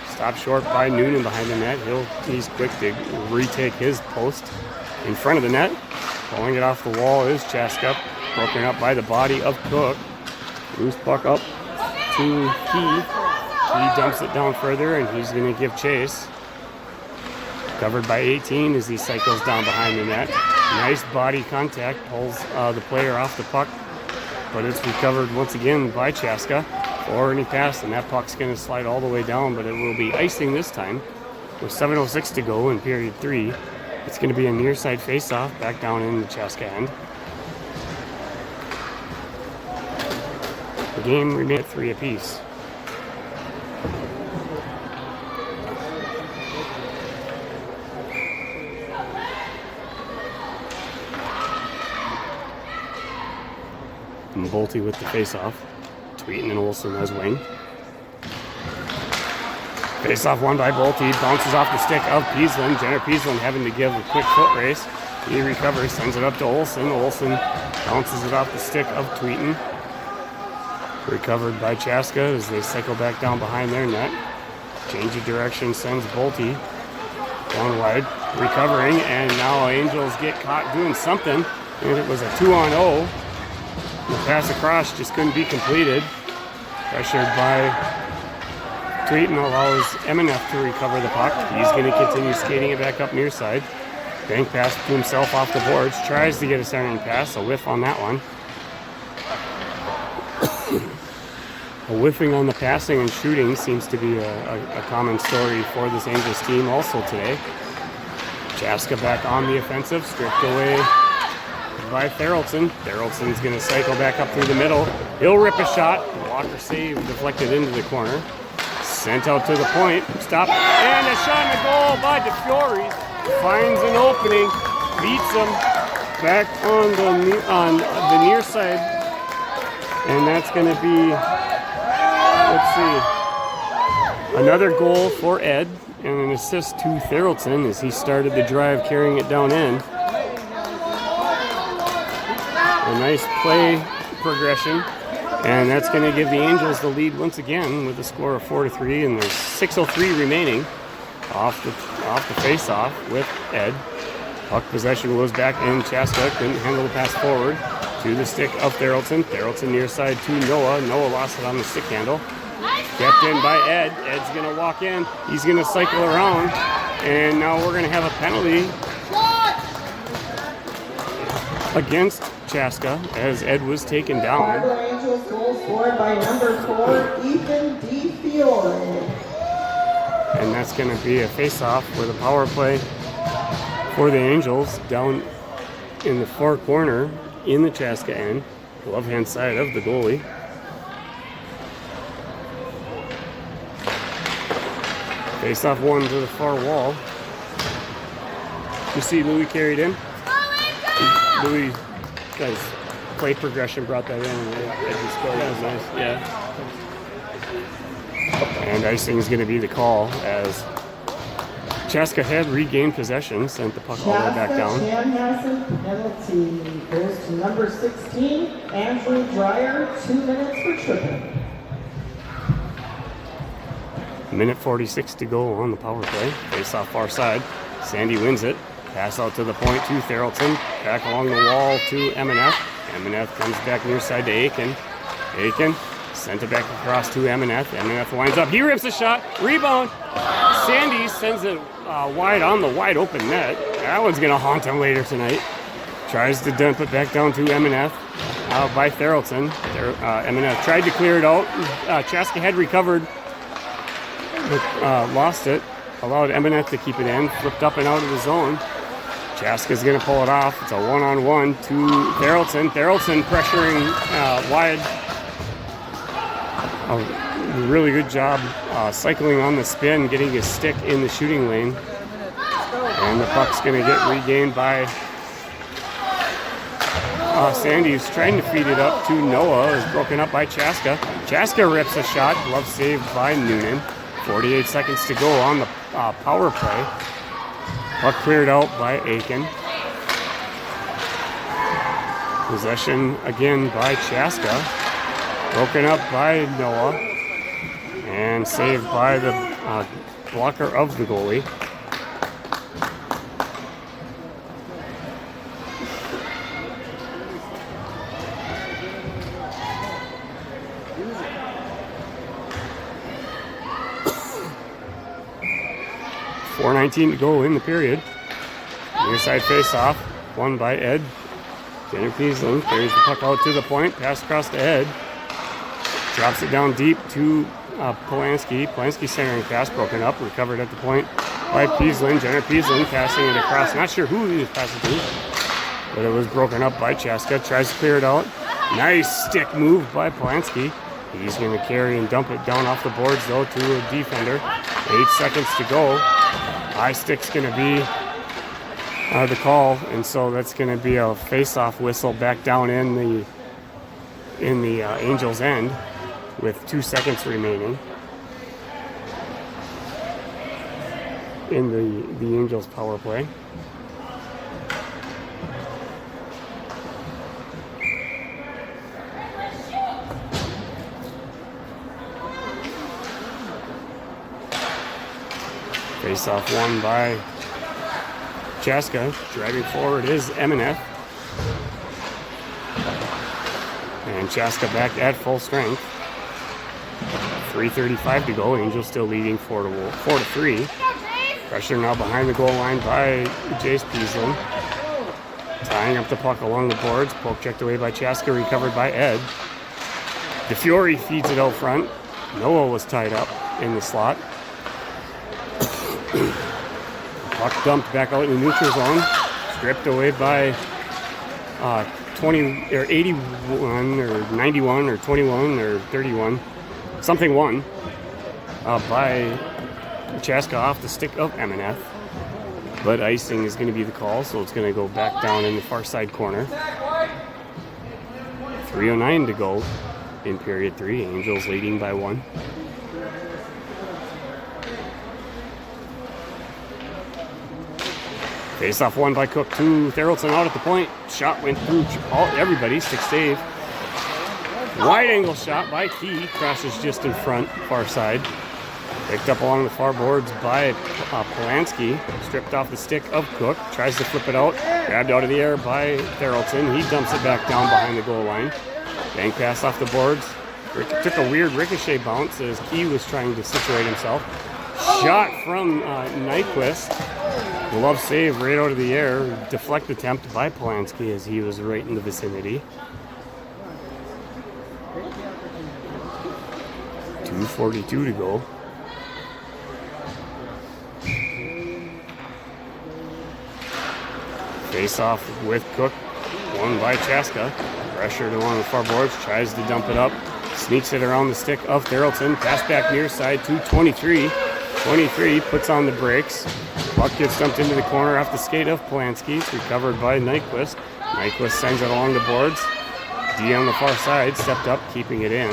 Stopped short by Noonan behind the net. He's quick to retake his post in front of the net. Pulling it off the wall is Chaska. Broken up by the body of Cook. Loose puck up to Key. He dumps it down further, and he's going to give chase. Covered by 18 as he cycles down behind the net. Nice body contact. Pulls the player off the puck. But it's recovered once again by Chaska. Forward and pass, and that puck's going to slide all the way down, but it will be icing this time. With 7:06 to go in period 3, it's going to be a near side face-off back down in the Chaska end. The game remains at 3 apiece. And Bolte with the face-off. Tweeten and Olsen as wing. Face-off won by Bolte. Bounces off the stick of Peaslin. Jenner Peaslin having to give a quick foot race. He recovers, sends it up to Olsen. Olsen Bounces it off the stick of Tweeten. Recovered by Chaska as they cycle back down behind their net. Change of direction sends Bolte one wide. Recovering, and now Angels get caught doing something. And it was a 2-on-0. The pass across just couldn't be completed. Pressured by Tweeten allows MNF to recover the puck. He's going to continue skating it back up near side. Bank pass to himself off the boards. Tries to get a centering pass. A whiff on that one. A whiffing on the passing and shooting seems to be a common story for this Angels team also today. Chaska back on the offensive. Stripped away by Therrelson. Therrelson's going to cycle back up through the middle. He'll rip a shot. Blocker save deflected into the corner. Sent out to the point. Stop. And a shot in the goal by DeFiore. Finds an opening. Beats him back on the near side. And that's going to be, let's see, another goal for Ed. And an assist to Therrelson as he started the drive carrying it down in. A nice play progression, and that's going to give the Angels the lead once again with a score of 4-3, and there's 6:03 remaining off the face-off with Ed. Puck possession goes back in. Chaska couldn't handle the pass forward to the stick of Therrelson. Therrelson near side to Noah. Noah lost it on the stick handle. Kept in by Ed. Ed's going to walk in. He's going to cycle around, and now we're going to have a penalty against Chaska as Ed was taken down. Fargo Angels goal scored by number 4, Ethan DeFiore. And that's going to be a face-off with a power play for the Angels down in the far corner in the Chaska end, left-hand side of the goalie. Face-off one to the far wall. You see Louis carried in? Louis, guys, play progression brought that in. That was nice, yeah. And icing is going to be the call as Chaska had regained possession, sent the puck all the way back down. Chaska-Chanhassen penalty goes to number 16, Andrew Dreyer, 2 minutes for tripping. Minute 46 to go on the power play. Face off far side. Sandy wins it. Pass out to the point to Therrelson. Back along the wall to MNF. MNF comes back near side to Aiken. Aiken sent it back across to MNF. MNF winds up. He rips a shot. Rebound. Sandy sends it wide on the wide open net. That one's going to haunt him later tonight. Tries to dump it back down to MNF by Therrelson. MNF tried to clear it out. Chaska had recovered, but lost it. Allowed MNF to keep it in. Flipped up and out of the zone. Chaska's going to pull it off. It's a one-on-one to Therrelson. Therrelson pressuring wide. A really good job cycling on the spin, getting his stick in the shooting lane. And the puck's going to get regained by Sandy, who's trying to feed it up to Noah. Is broken up by Chaska. Chaska rips a shot. Glove saved by Noonan. 48 seconds to go on the power play. Puck cleared out by Aiken. Possession again by Chaska. Broken up by Noah. And saved by the blocker of the goalie. .4:19 to go in the period. Near side face-off, won by Ed. Jenner Peaslin carries the puck out to the point, pass across to Ed. Drops it down deep to Polanski. Polanski centering pass, broken up, recovered at the point by Peaslin. Jenner Peaslin passing it across. Not sure who he was passing to, but it was broken up by Chaska. Tries to clear it out. Nice stick move by Polanski. He's going to carry and dump it down off the boards, though, to a defender. 8 seconds to go. High stick's going to be the call, and so that's going to be a face-off whistle back down in the Angels' end with 2 seconds remaining in the Angels' power play. Face-off won by Chaska. Driving forward is M&F. And Chaska back at full strength. 3:35 to go. Angels still leading 4-3. Pressure now behind the goal line by Jace Peaslin. Tying up the puck along the boards. Poke checked away by Chaska, recovered by Ed. DeFiore feeds it out front. Noah was tied up in the slot. Puck dumped back out in the neutral zone. Stripped away by 20 or 81 or 91 or 21 or 31. Something won by Chaska off the stick of M&F. But icing is going to be the call, so it's going to go back down in the far side corner. 3:09 to go in period 3. Angels leading by 1. Face-off won by Cook to Therrelson out at the point. Shot went through everybody. Stick save. Wide angle shot by Key. Crosses just in front, far side. Picked up along the far boards by Polanski. Stripped off the stick of Cook. Tries to flip it out. Grabbed out of the air by Therrelson. He dumps it back down behind the goal line. Bank pass off the boards. Took a weird ricochet bounce as Key was trying to situate himself. Shot from Nyquist. Glove save right out of the air. Deflect attempt by Polanski as he was right in the vicinity. 2:42 to go. Face off with Cook. Won by Chaska. Pressure to one of the far boards. Tries to dump it up. Sneaks it around the stick of Therrelson. Pass back near side to 23. 23 puts on the brakes. Puck gets dumped into the corner off the skate of Polanski. It's recovered by Nyquist. Nyquist sends it along the boards. D on the far side. Stepped up, keeping it in.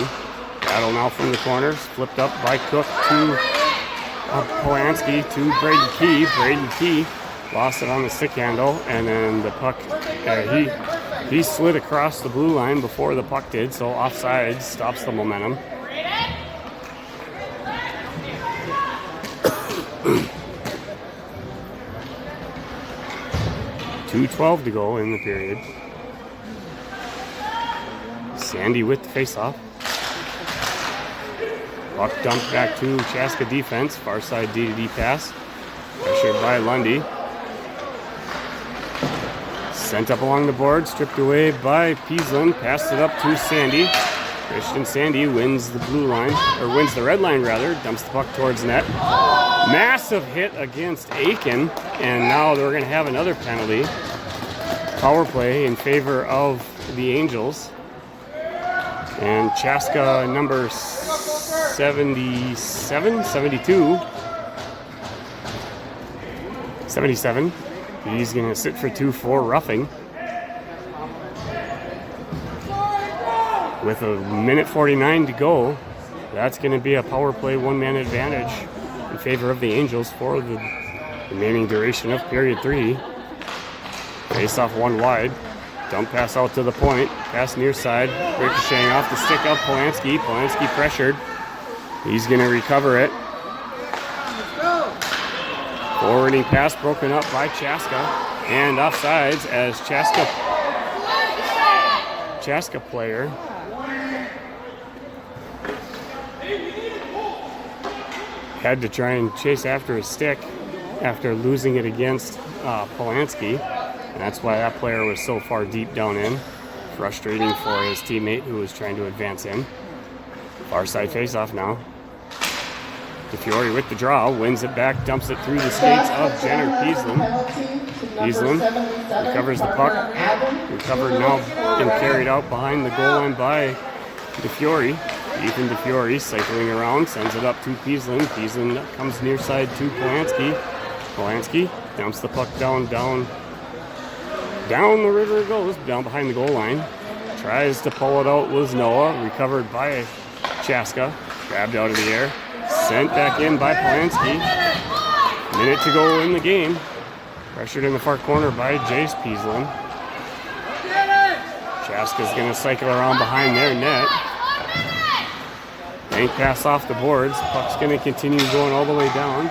Battle now from the corners. Flipped up by Cook to Polanski to Braden Key. Braden Key lost it on the stick handle. And then the puck, he slid across the blue line before the puck did. So offside stops the momentum. 2:12 to go in the period. Sandy with the face-off. Puck dumped back to Chaska defense. Far side D-to-D pass. Pressured by Lundy. Sent up along the board. Stripped away by Peaslin. Passed it up to Sandy. Christian Sandy wins the blue line, or wins the red line rather. Dumps the puck towards net. Massive hit against Aiken. And now we're going to have another penalty. Power play in favor of the Angels. And Chaska number 77, 72, 77. He's going to sit for 2 for roughing. With a minute 49 to go, that's going to be a power play one-man advantage in favor of the Angels for the remaining duration of period 3. Face off one wide. Dump pass out to the point. Pass near side. Ricocheting off the stick of Polanski. Polanski pressured. He's going to recover it. Forwarding pass broken up by Chaska. And offsides as Chaska player had to try and chase after his stick after losing it against Polanski. And that's why that player was so far deep down in. Frustrating for his teammate who was trying to advance in. Far side face-off now. DeFiore with the draw, wins it back, dumps it through the skates of Jenner Peaslin. Peaslin recovers the puck. Recovered now and carried out behind the goal line by DeFiore. Ethan DeFiore cycling around, sends it up to Peaslin. Peaslin comes near side to Polanski. Polanski dumps the puck down the river it goes, down behind the goal line. Tries to pull it out with Noah, recovered by Chaska. Grabbed out of the air, sent back in by Polanski. Minute to go in the game. Pressured in the far corner by Jace Peaslin. Chaska's going to cycle around behind their net. Bank pass off the boards. Puck's going to continue going all the way down.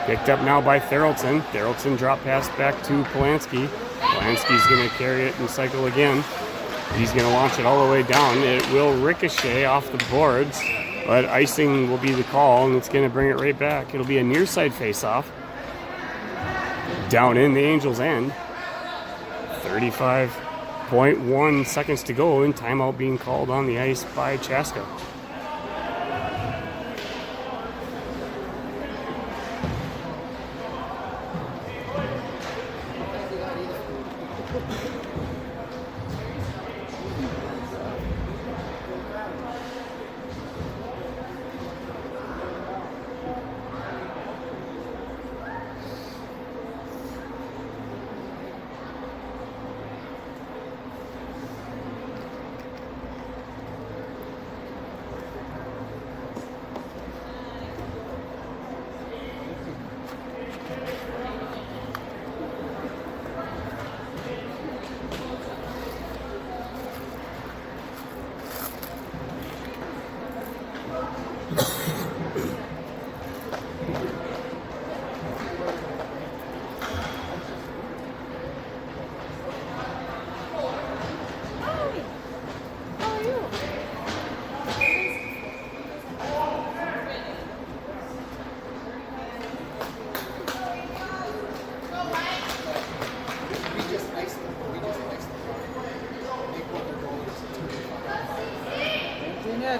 Picked up now by Theraldson. Theraldson drop pass back to Polanski. Polanski's going to carry it and cycle again. He's going to launch it all the way down. It will ricochet off the boards, but icing will be the call, and it's going to bring it right back. It'll be a near side face-off. Down in the Angels' end. 35.1 seconds to go, and timeout being called on the ice by Chaska.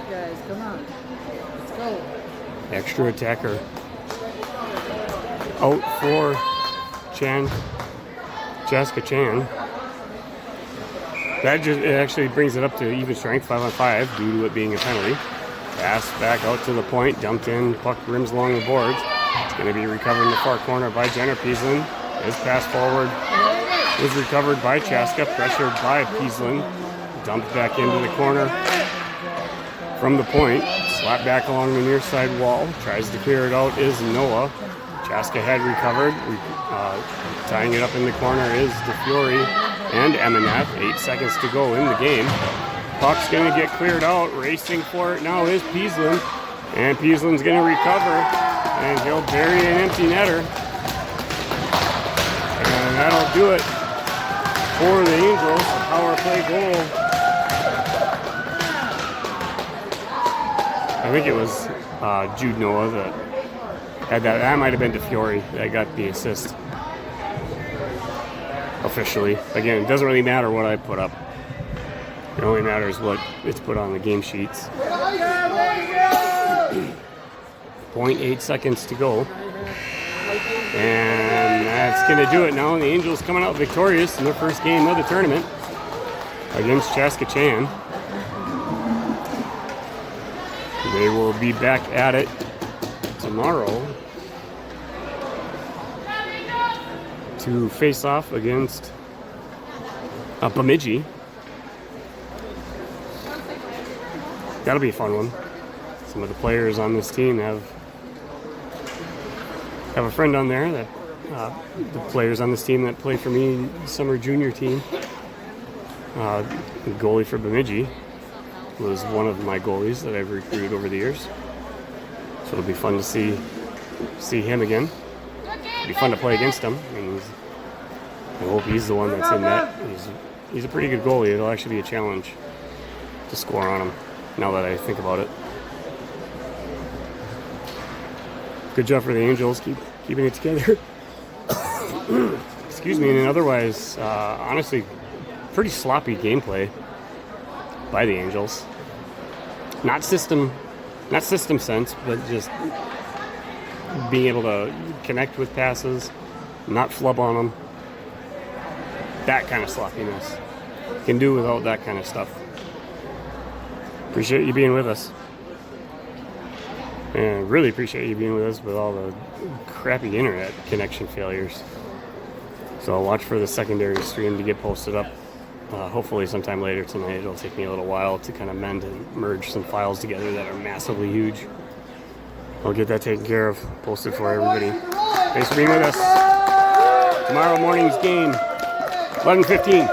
Guys, come on. Let's go. Extra attacker. Out for Chaska-Chan. That just it actually brings it up to even strength, 5-on-5, due to it being a penalty. Pass back out to the point, dumped in, puck rims along the boards. It's going to be recovered in the far corner by Jenner Pieslin. His pass forward is recovered by Chaska, pressured by Pieslin. Dumped back into the corner from the point. Slap back along the near side wall. Tries to clear it out is Noah. Chaska had recovered. Tying it up in the corner is DeFiore and Eminette. 8 seconds to go in the game. Puck's going to get cleared out. Racing for it now is Pieslin. And Pieslin's going to recover. And he'll bury an empty netter. And that'll do it for the Angels. Power play goal. I think it was Jude Noah that had that. That might have been DeFiore that got the assist officially. Again, it doesn't really matter what I put up. It only matters what it's put on the game sheets. 0.8 seconds to go. And that's going to do it now. The Angels coming out victorious in their first game of the tournament against Chaska-Chan. They will be back at it tomorrow to face off against Bemidji. That'll be a fun one. Some of the players on this team have a friend on there that the players on this team that play for me summer junior team. The goalie for Bemidji was one of my goalies that I've recruited over the years. So it'll be fun to see him again. It'll be fun to play against him. I mean, I hope he's the one that's in net. He's a pretty good goalie. It'll actually be a challenge to score on him, now that I think about it. Good job for the Angels, keeping it together. Excuse me, and otherwise, honestly, pretty sloppy gameplay by the Angels. Not system sense, but just being able to connect with passes, not flub on them. That kind of sloppiness. Can do without that kind of stuff. Appreciate you being with us. And really appreciate you being with us with all the crappy internet connection failures. So I'll watch for the secondary stream to get posted up. Hopefully sometime later tonight. It'll take me a little while to kind of mend and merge some files together that are massively huge. I'll get that taken care of, posted for everybody. Thanks for being with us. Tomorrow morning's game, 11:15.